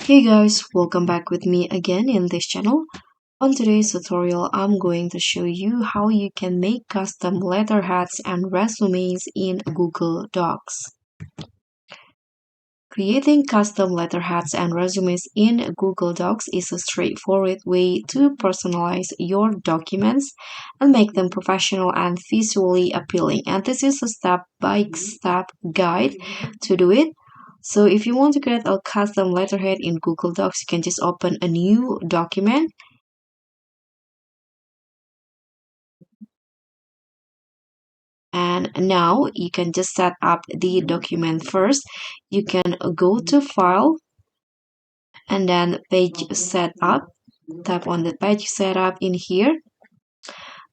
Hey guys, welcome back with me again in this channel. On today's tutorial, I'm going to show you how you can make custom letterheads and resumes in Google Docs. Creating custom letterheads and resumes in Google Docs is a straightforward way to personalize your documents and make them professional and visually appealing. And this is a step-by-step guide to do it. So if you want to create a custom letterhead in Google Docs, you can just open a new document. And now you can just set up the document first. You can go to File and then Page Setup. Tap on the Page Setup in here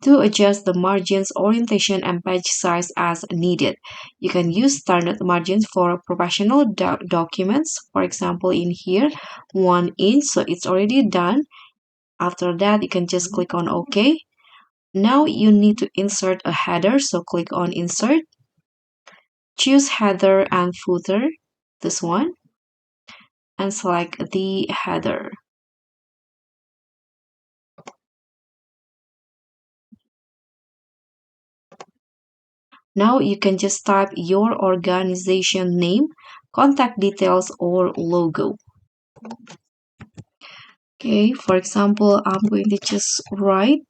to adjust the margins, orientation, and page size as needed. You can use standard margins for professional documents. For example, in here, 1 inch, so it's already done. After that, you can just click on OK. Now you need to insert a header, so click on Insert. Choose Header and Footer, this one, and select the header. Now you can just type your organization name, contact details, or logo. Okay, for example, I'm going to just write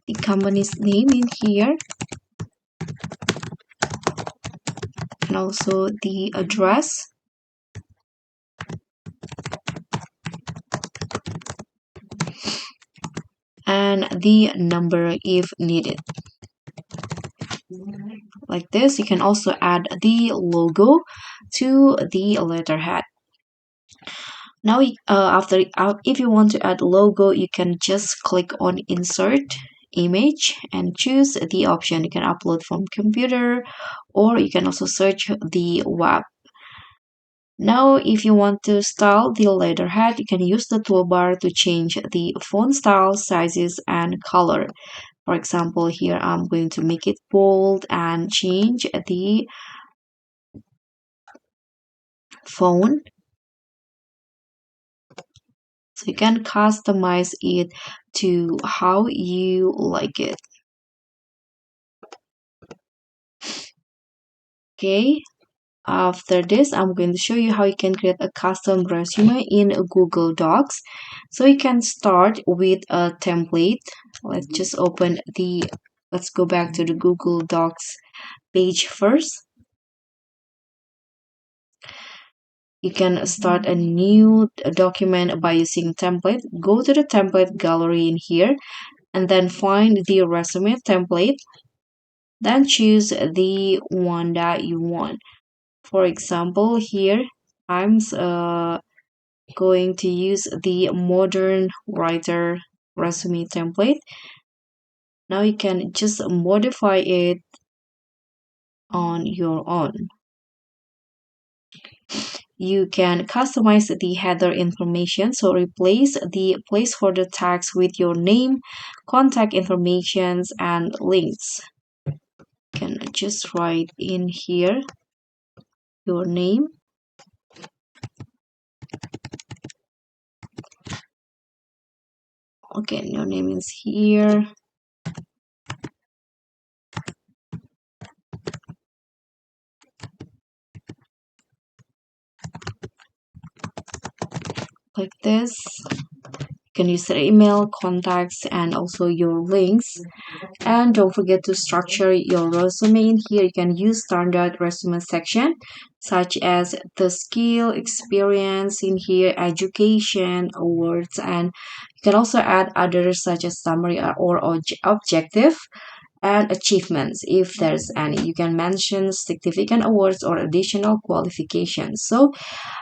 the company's name in here and also the address. And the number if needed. Like this, you can also add the logo to the letterhead. Now, if you want to add logo, you can just click on Insert Image and choose the option. You can upload from computer, or you can also search the web. Now, if you want to style the letterhead, you can use the toolbar to change the font style, sizes, and color. For example, here I'm going to make it bold and change the font. So you can customize it to how you like it. Okay. After this, I'm going to show you how you can create a custom resume in Google Docs. So you can start with a template. Let's go back to the Google Docs page first. You can start a new document by using template. Go to the template gallery in here and then find the resume template. Then choose the one that you want. For example, here I'm going to use the modern writer resume template. Now you can just modify it on your own. You can customize the header information, so replace the placeholder tags with your name, contact information, and links. You can just write in here your name. Okay, your name is here. Like this. You can use your email, contacts, and also your links. And don't forget to structure your resume in here. You can use standard resume section such as the skill, experience in here, education, awards, and you can also add others such as summary or objective and achievements if there's any. You can mention significant awards or additional qualifications. So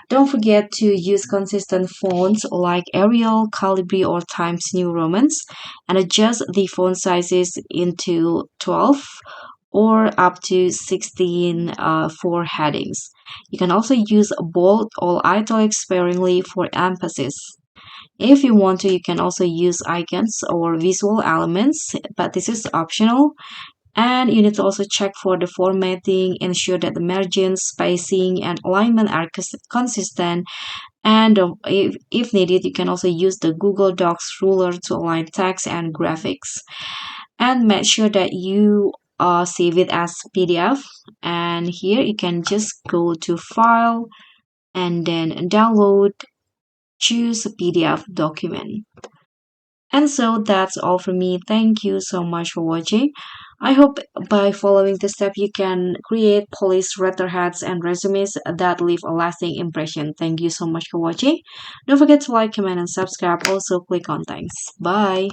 don't forget to use consistent fonts like Arial, Calibri, or Times New Romans and adjust the font sizes into 12 or up to 16 for headings. You can also use bold or italic sparingly for emphasis. If you want to, you can also use icons or visual elements, but this is optional. And you need to also check for the formatting, ensure that the margins, spacing, and alignment are consistent, And if needed, you can also use the Google Docs ruler to align text and graphics. And make sure that you save it as PDF. And here you can just go to File and then download, choose a PDF document. And so that's all from me. Thank you so much for watching. I hope by following this step you can create polished letterheads and resumes that leave a lasting impression. Thank you so much for watching. Don't forget to like, comment, and subscribe. Also click on thanks. Bye.